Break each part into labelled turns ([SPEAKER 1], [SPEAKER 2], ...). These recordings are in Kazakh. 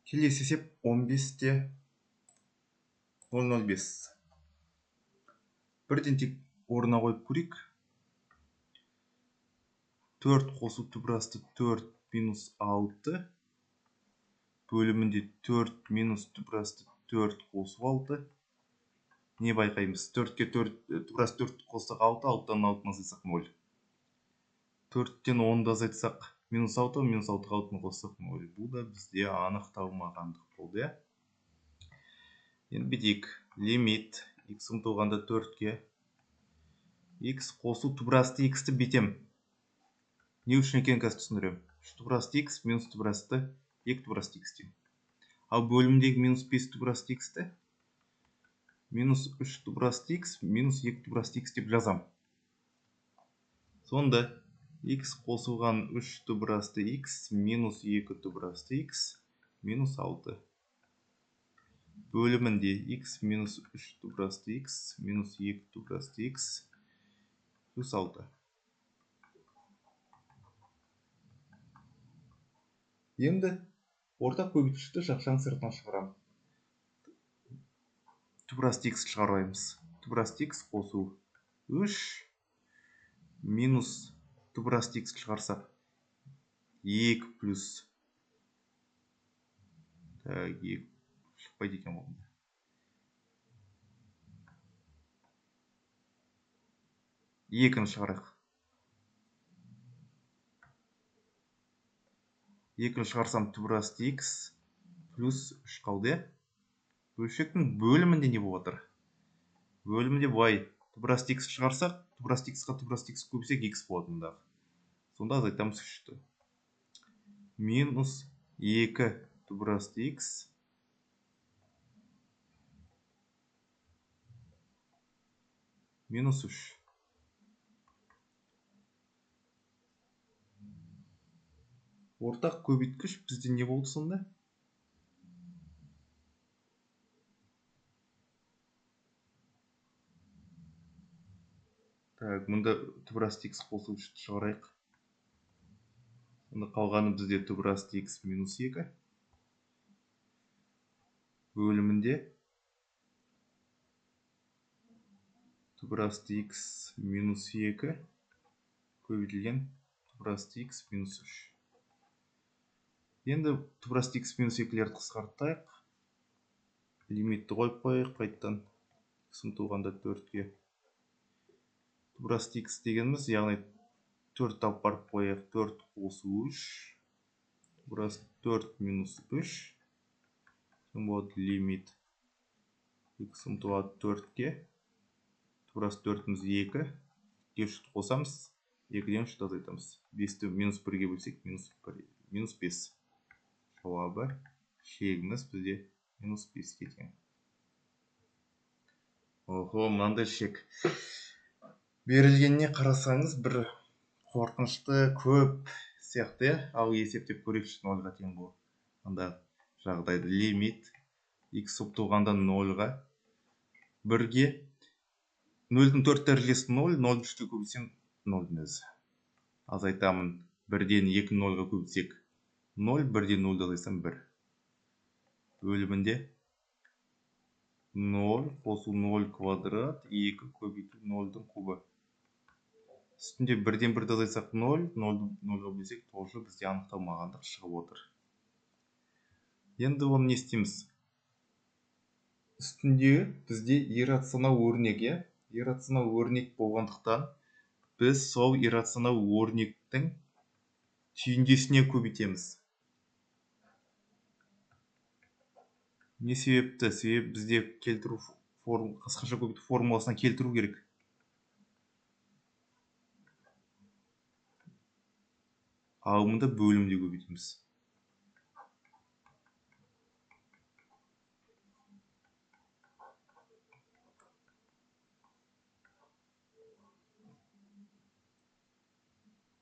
[SPEAKER 1] Келесі есеп 15-те 0,05. Бірден тек орнына қойып көрейік. 4 қосу түбірасты 4 минус 6 бөлімінде 4 минус түбірасты 4 қосу 6. Не байқаймыз? 4-ке 4 түбірасты 4 қоссақ 6, 6-дан 6-ны азайтсақ 0. 4-тен 10-ды азайтсақ минус 6, минус 6-ға 6-ны қоссақ 0. Бұл да бізде анықталмағандық болды. Енді бетейік. Лимит x ұмтылғанда 4-ке x қосу түбірасты x-ті бетем. Не үшін екенін қазір түсіндірем. Түбірасты x минус түбірасты 2 түбірасты x дейм. Ал бөлімдегі минус 5 түбірасты x-ті минус 3 түбірасты x минус 2 түбірасты x деп жазам. Сонда x қосылған 3 түбірасты x минус 2 түбірасты x минус 6. Бөлімінде x минус 3 түбірасты x минус 2 түбірасты x плюс 6. Енді ортақ көбейтгішті жақшаның сыртына шығарамын. Түбірасты x шығараймыз. Түбірасты x қосу 3 минус түбірасты x шығарсақ 2 плюс 2 шықпайды екен ғой. 2-ні шығарайық. 2-ні шығарсам түбірасты x плюс 3 қалды. Бөлшектің бөлімінде не болып отыр? Бөлімінде y. Түбірасты x шығарсақ, түбірасты x-қа түбірасты x көбейсек x болады мұнда. Сонда азайтамыз 3-ті. Минус 2 түбірасты x минус 3. Ортақ көбейткіш бізде не болды сонда? Так, мұнда түбірасты x қосу 3-ті шығарайық. Сонда қалғаны бізде түбірасты x минус 2. Бөлімінде түбірасты x минус 2 көбейтілген түбірасты x минус 3. Енді түбірасты x минус 2-лерді қысқартайық. Лимитті қойып қойық қайттан. X ұмтылғанда 4-ке. Түбірасты x дегеніміз, яғни 4 алып барып қойық. 4 қосу 3. Түбірасты 4 минус 3. Болады лимит. X ұмтылғанда 4-ке. Түбірасты 4-іміз 2. 3-ті қосамыз. 2-ден 3-ті азайтамыз. 5-ті минус 1-ге бөлсек минус 5. Жауабы шегіміз бізде минус 5-ке тең. Охо, мынандай шек. Берілгеніне қарасаңыз бір қорқынышты көп сияқты, ал есептеп көрейікші 0-ға тең бұл. Анда жағдайды лимит x ұмтылғанда 0-ға 1-ге 0-дің 4 дәрежесі 0, 0-ді 3-ке көбейтсем 0-дің өзі. Азайтамын 1-ден 2 0-ға көбейтсек 0, 1-ден 0-ді азайтсам 1. Бөлімінде 0 қосу 0 квадрат, 2 көбейту 0-дің кубы. Үстінде 1-ден 1-ді азайтсақ 0, 0-ға бөлсек тоже бізде анықталмағандық шығып отыр. Енді оны не істейміз? Үстінде бізде иррационал өрнек, иррационал өрнек болғандықтан біз сол иррационал өрнектің түйіндесіне көбейтеміз. Не себепті? Себеп бізде келтіру қысқаша көбейту формуласына келтіру керек. Алымында бөлімде көбейтеміз.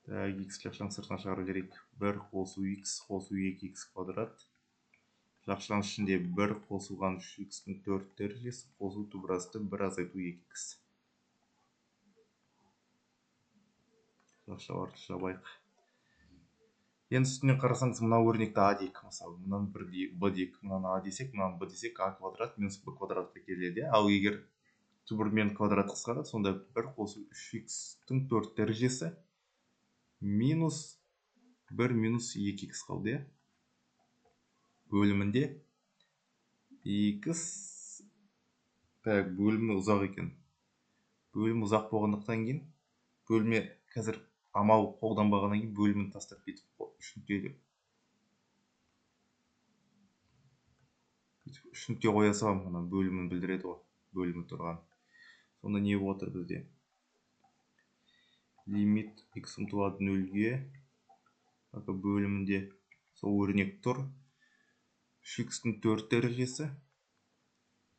[SPEAKER 1] Так, x жақшаның сыртына шығару керек. 1 қосу x қосу 2x квадрат. Жақшаның ішінде 1 қосылған 3x-дің 4 дәрежесі қосу түбірасты 1 азайту 2x. Жақшаларды жабайық. Енді үстінен қарасаңыз, мына өрнекті а дейік. Мысалы, мынаны б дейік, мынаны а десек, мынаны б десек, а квадрат минус б квадратқа келеді. Ал егер түбірмен квадрат қысқарады, сонда 1 қосу 3х-тің 4 дәрежесі минус 1 минус 2х қалды, е? Бөлімінде x, так, бөлімі ұзақ екен. Бөлім ұзақ болғандықтан кейін, бөліме қазір амал қолданбағаннан кейін бөлімін тастап кетіп үш нүкте қоя саламын, мына бөлімін білдіреді ғой, бөлімі тұрған. Сонда не болып отыр бізде? Лимит x ұмтылады 0-ге, бөлімінде сол өрнек тұр. 3х-тің 4 дәрежесі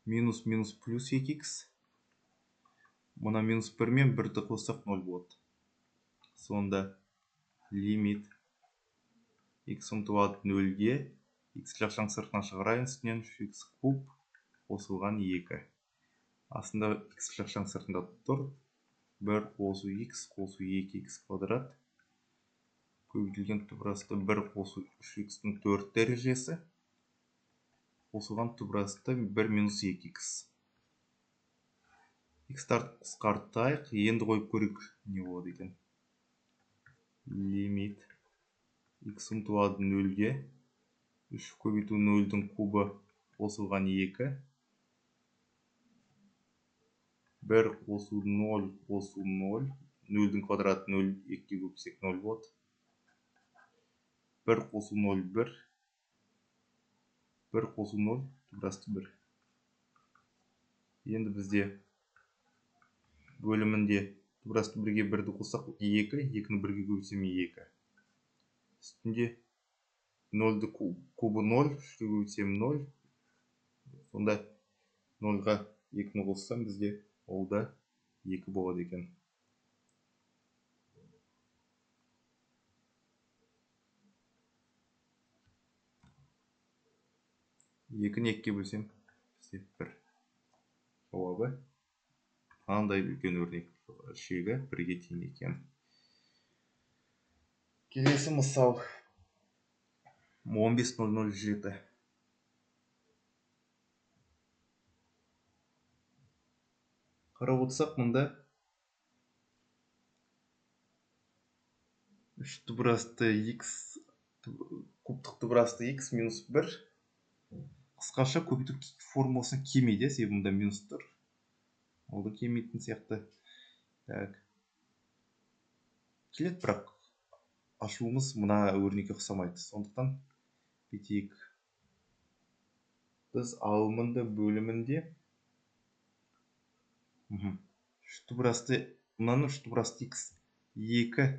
[SPEAKER 1] минус минус плюс 2х. Мұна минус 1 мен 1-ді қоссақ 0 болады. Сонда лимит x ұмтылады 0-ге, x жақшаң сыртына шығарайын, үстінен 3х куб қосылған 2. Астында x жақшаң сыртында тұр. 1 қосу x қосу 2х квадрат. Көбейтілген түбірасты 1 қосу 3х-тің 4 дәрежесі. Қосылған түбірасты 1 минус 2х. x-тарды қысқартайық. Енді қойып көрейік, не болады екен. Лимит x ұмтылады 0-ге. 3 көбейту 0-дің кубы қосылған 2. 1 қосу 0 қосу 0. 0-дің квадраты 0, 2-ге көбейсек 0 болады. 1 қосу 0, 1. 1 қосу 0, түбірасты 1. Енді бізде бөлімінде түбірасты 1-ге 1-ді қоссақ 2, 2-ні 1-ге көбейсем 2. Үстінде 0-ді кубы 0, 3-ге көбейсем 0. Сонда 0-ға 2-ні қоссам, бізде ол да 2 болады екен. Екіні 2-ге бөлсем, бізде 1. Жауабы андай үлкен өрнек шегі 1-ге тең екен. Келесі мысал 15.007. Қарап отырсақ, мұнда 3 түбірасты x, кубтық түбірасты x минус 1. Қысқаша көбейту формуласын кемейді, себебі мұнда минус тұр. Ол да кемейтін сияқты. Так. Келеді, бірақ ашуымыз мұна өрнекке ұқсамайды. Сондықтан бетейік. Біз алымында бөлімінде мынаны 3 түбірасты x 2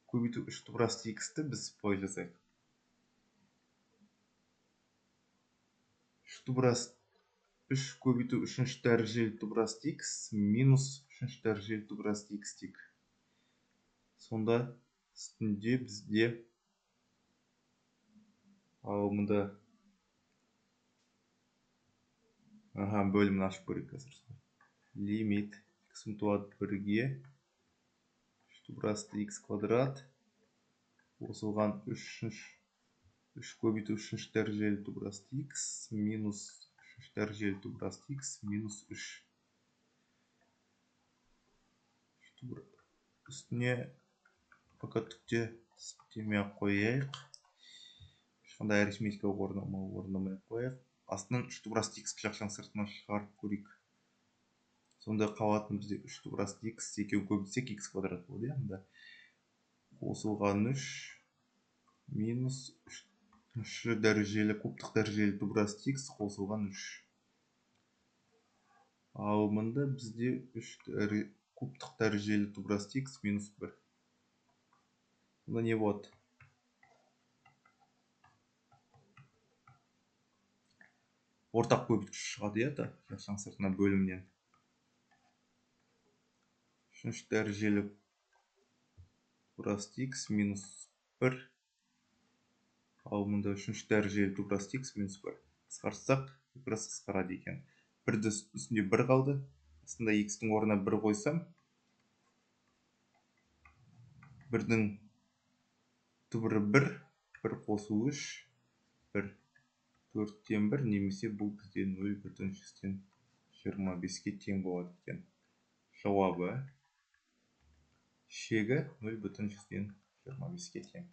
[SPEAKER 1] көбейту 3 түбірасты x-ті біз былай жасайық. 3 көбейту 3-ші дәрежелі түбірасты x минус 3-ші дәрежелі түбірасты x дейік. Сонда үстінде бізде алымында бөлімін ашып көрейік қазір. Лимит x ұмтылады 1-ге 3 түбірасты x квадрат қосылған 3 көбейту 3-ші дәрежелі түбірасты x минус 3-ші дәрежелі түбірасты x минус 3. Үстіне пока түкте тістемей қойайық. Ешқандай арифметикалық орындамай қойайық. Астынан 3 түбірасты x жақшаң сыртына шығарып көрейік. Сонда қалатын бізде 3 түбірасты x, екеуін көбейтсек x квадрат болады. Мұнда қосылған 3 минус 3-ші дәрежелі, кубтық дәрежелі түбірасты x қосылған 3. Ал мұнда бізде кубтық дәрежелі түбірасты x минус 1. Мұнда не болады? Ортақ көбейткіш шығады, еді, жақшаң сыртына бөлімнен. 3-ші дәрежелі түбірасты x минус 1. Ал мұнда 3-ші дәрежелі түбірасты x минус 1. Қысқартсақ, түбірас қысқарады екен. 1-ді үстінде 1 қалды. Астында x-тің орнына 1 қойсам, 1-дің түбірі 1, 1 қосу 3, 1, 4-тен 1, немесе бұл бізде 0,25-ке тең болады екен. Жауабы шегі 0,25-ке тең.